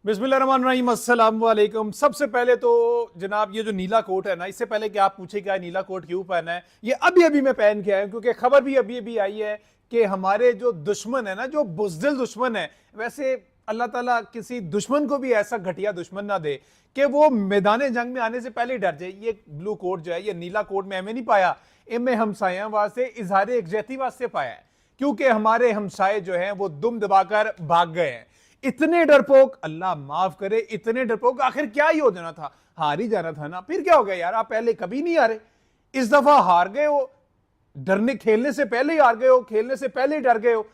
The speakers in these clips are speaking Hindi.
बिस्मिल्लाहिर्रहमानिर्रहीम, अस्सलाम वालेकुम। सबसे पहले तो जनाब ये जो नीला कोट है ना, इससे पहले कि आप पूछे क्या नीला कोट क्यों पहना है, ये अभी अभी मैं पहन के आया हूं क्योंकि खबर भी अभी अभी आई है कि हमारे जो दुश्मन है ना, जो बुज़दिल दुश्मन है, वैसे अल्लाह ताला किसी दुश्मन को भी ऐसा घटिया दुश्मन ना दे कि वो मैदान जंग में आने से पहले ही डर जाए। ये ब्लू कोट जो है, ये नीला कोट में हमें नहीं पाया, इनमें हमसाया वास्ते इजहार यकजहती वास्ते पाया है, क्योंकि हमारे हमसाए जो हैं वो दुम दबाकर भाग गए हैं। इतने डरपोक, अल्लाह माफ करे, इतने डरपोक। आखिर क्या ही हो जाना था, हार ही जाना था ना, फिर क्या हो गया यार, आप पहले कभी नहीं हारे, इस दफा हार गए हो। डरने, खेलने से पहले ही हार गए हो, खेलने से पहले ही डर गए हो।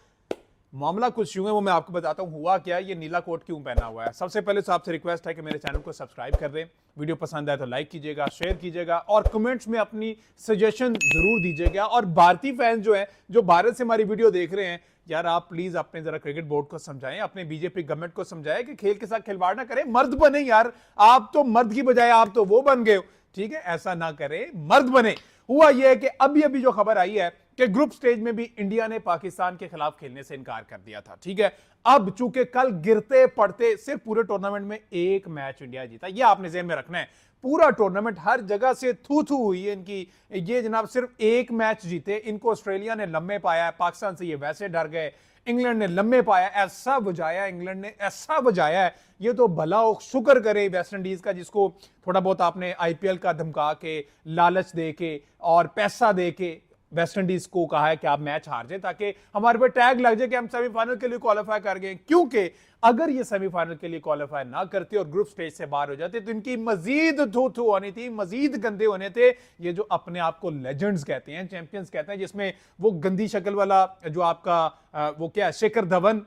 मामला कुछ यूं है, वो मैं आपको बताता हूं हुआ क्या, ये नीला कोट क्यों पहना हुआ है। सबसे पहले तो आपसे रिक्वेस्ट है कि मेरे चैनल को सब्सक्राइब कर दें, वीडियो पसंद आए तो लाइक कीजिएगा, शेयर कीजिएगा और कमेंट्स में अपनी सजेशन जरूर दीजिएगा। और भारतीय फैन जो है, जो भारत से हमारी वीडियो देख रहे हैं, यार आप प्लीज अपने जरा क्रिकेट बोर्ड को समझाएं, अपने बीजेपी गवर्नमेंट को समझाएं कि खेल के साथ खिलवाड़ ना करें, मर्द बने यार। आप तो मर्द की बजाय आप तो वो बन गए हो, ठीक है, ऐसा ना करें, मर्द बने। हुआ यह है कि अभी अभी जो खबर आई है कि ग्रुप स्टेज में भी इंडिया ने पाकिस्तान के खिलाफ खेलने से इनकार कर दिया था, ठीक है। अब चूंकि कल गिरते पड़ते सिर्फ पूरे टूर्नामेंट में एक मैच इंडिया जीता, यह आपने ज़हन में रखना है। पूरा टूर्नामेंट हर जगह से थू थू हुई है इनकी, ये जनाब सिर्फ एक मैच जीते। इनको ऑस्ट्रेलिया ने लम्बे पाया है, पाकिस्तान से ये वैसे डर गए, इंग्लैंड ने लम्बे पाया, ऐसा बजाया इंग्लैंड ने, ऐसा बजाया है, ये तो भला हो, शुक्र करे वेस्ट इंडीज का, जिसको थोड़ा बहुत आपने आईपीएल का धमका के, लालच दे के और पैसा दे के वेस्ट इंडीज को कहा है कि आप मैच हार जाए ताकि हमारे पे टैग लग जाए कि हम सेमीफाइनल के लिए क्वालिफाई कर गए। क्योंकि अगर ये सेमीफाइनल के लिए क्वालिफाई ना करते और ग्रुप स्टेज से बाहर हो जाते तो इनकी मजीद थू थू होनी थी, मजीद गंदे होने थे। ये जो अपने आप को लेजेंड्स कहते हैं, चैंपियंस कहते हैं, जिसमें वो गंदी शक्ल वाला जो आपका वो क्या है, शेखर धवन,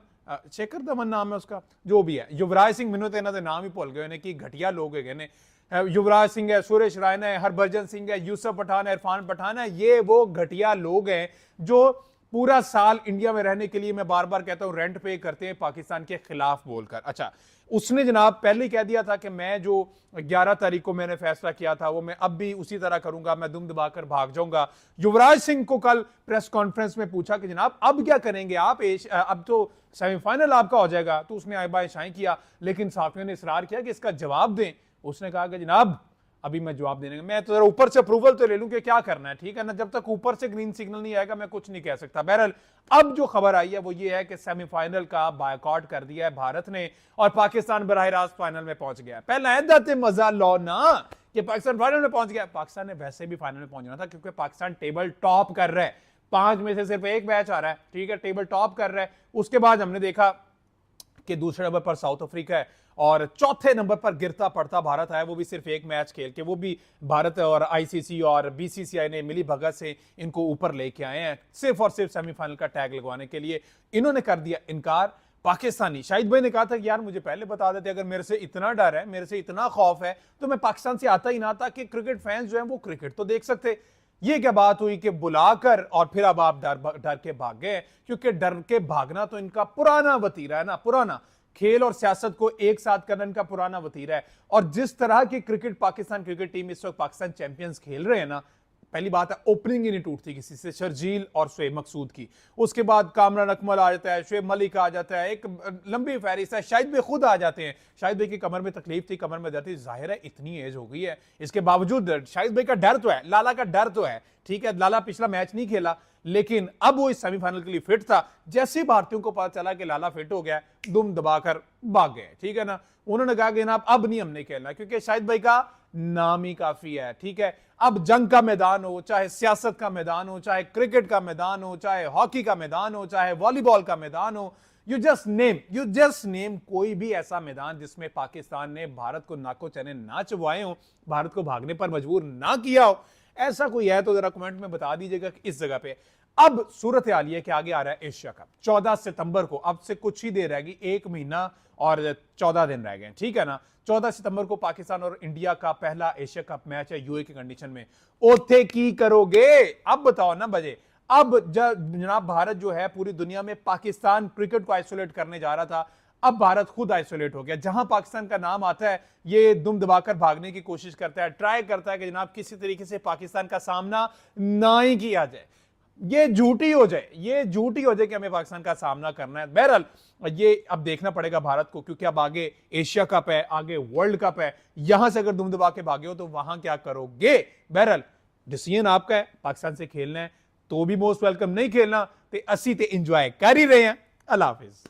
शेखर धवन नाम है उसका, जो भी है, युवराज सिंह, मैंने तो इन्होंने नाम ही भूल गए ने कि घटिया लोग है। युवराज सिंह है, सुरेश रैना है, हरभजन सिंह है, यूसुफ पठान है, इरफान पठान है, ये वो घटिया लोग हैं जो पूरा साल इंडिया में रहने के लिए, मैं बार बार कहता हूं, रेंट पे करते हैं पाकिस्तान के खिलाफ बोलकर। अच्छा, उसने जनाब पहले ही कह दिया था कि मैं जो 11 तारीख को मैंने फैसला किया था वो मैं अब भी उसी तरह करूंगा, मैं दुम दबाकर भाग जाऊंगा। युवराज सिंह को कल प्रेस कॉन्फ्रेंस में पूछा कि जनाब अब क्या करेंगे आप, अब तो सेमीफाइनल आपका हो जाएगा, तो उसने आए बाएं शाएं किया, लेकिन साथियों ने इसरार किया कि इसका जवाब दें। उसने कहा कि जनाब अभी मैं जवाब देने, मैं तो जरा ऊपर से अप्रूवल तो ले लूं कि क्या करना है, ठीक है ना, जब तक ऊपर से ग्रीन सिग्नल नहीं आएगा मैं कुछ नहीं कह सकता। बहरहाल अब जो खबर आई है वो ये है कि सेमीफाइनल का बायकॉट कर दिया है भारत ने और पाकिस्तान बराह रास्त फाइनल में पहुंच गया है। पहले ऐसे मजा लो ना कि पाकिस्तान फाइनल में पहुंच गया। पाकिस्तान ने वैसे भी फाइनल में पहुंचना था क्योंकि पाकिस्तान टेबल टॉप कर रहा है, 5 में से सिर्फ एक मैच आ रहा है, ठीक है, टेबल टॉप कर रहा है। उसके बाद हमने देखा कि दूसरे नंबर पर साउथ अफ्रीका है और चौथे नंबर पर गिरता पड़ता भारत आया, वो भी सिर्फ एक मैच खेल के। वो भी भारत और आईसीसी और बीसीसीआई ने मिली भगत से इनको ऊपर लेके आए हैं सिर्फ और सिर्फ सेमीफाइनल का टैग लगवाने के लिए। इन्होंने कर दिया इनकार। पाकिस्तानी शाहिद भाई ने कहा था कि यार मुझे पहले बता देते, अगर मेरे से इतना डर है, मेरे से इतना खौफ है, तो मैं पाकिस्तान से आता ही ना, ताकि क्रिकेट फैंस जो है वो क्रिकेट तो देख सकते। ये क्या बात हुई कि बुलाकर और फिर अब आप डर के भाग गए, क्योंकि डर के भागना तो इनका पुराना वतीरा है ना, पुराना खेल और सियासत को एक साथ करना इनका पुराना वतीरा है। और जिस तरह की क्रिकेट पाकिस्तान क्रिकेट टीम इस वक्त पाकिस्तान चैंपियंस खेल रहे हैं ना, पहली बात है ओपनिंग ही नहीं टूटती किसी से, शर्जील और शुएब मकसूद की, उसके बाद कामरान अकमल आ जाता है, शुएब मलिक आ जाता है, एक लंबी फहरिस्त है, शाहिद भाई खुद आ जाते हैं। शाहिद भाई की कमर में तकलीफ थी, कमर में दर्द थी, जाहिर है इतनी एज हो गई है, इसके बावजूद शाहिद भाई का डर तो है, लाला का डर तो है, ठीक है, लाला पिछला मैच नहीं खेला, लेकिन अब वो इस सेमीफाइनल के लिए फिट था। जैसे भारतीयों को पता चला कि लाला फिट हो गया, दुम दबाकर भाग गए, ठीक है ना। उन्होंने कहा कि ना अब नहीं हमने खेलना, क्योंकि शाहिद भाई का नाम ही काफी है, ठीक है। अब जंग का मैदान हो, चाहे सियासत का मैदान हो, चाहे क्रिकेट का मैदान हो, चाहे हॉकी का मैदान हो, चाहे वॉलीबॉल का मैदान हो, यू जस्ट नेम कोई भी ऐसा मैदान जिसमें पाकिस्तान ने भारत को नाको चने ना चुवाए हो, भारत को भागने पर मजबूर ना किया हो, ऐसा कोई है तो जरा कमेंट में बता दीजिएगा कि इस जगह पे। अब सूरत हाल ये कि आगे आ रहा है एशिया कप 14 सितंबर को, अब से कुछ ही देर रहेगी, 1 महीना और 14 दिन रह गए, ठीक है ना। 14 सितंबर को पाकिस्तान और इंडिया का पहला एशिया कप मैच है यूए की कंडीशन में। ओथे की करोगे अब बताओ ना बजे। अब जनाब भारत जो है पूरी दुनिया में पाकिस्तान क्रिकेट को आइसोलेट करने जा रहा था, अब भारत खुद आइसोलेट हो गया। जहां पाकिस्तान का नाम आता है ये दुम दबाकर भागने की कोशिश करता है, ट्राई करता है कि जनाब किसी तरीके से पाकिस्तान का सामना ना ही किया जाए, ये झूठी हो जाए, ये झूठी हो जाए कि हमें पाकिस्तान का सामना करना है। बहरहाल ये अब देखना पड़ेगा भारत को, क्योंकि अब आगे एशिया कप है, आगे वर्ल्ड कप है, यहां से अगर दुम दबा के भागे हो तो वहां क्या करोगे। बहरहाल डिसीजन आपका है, पाकिस्तान से खेलना है तो भी मोस्ट वेलकम, नहीं खेलना तो 80 ते इंजॉय कर ही रहे हैं। अल्लाह हाफिज।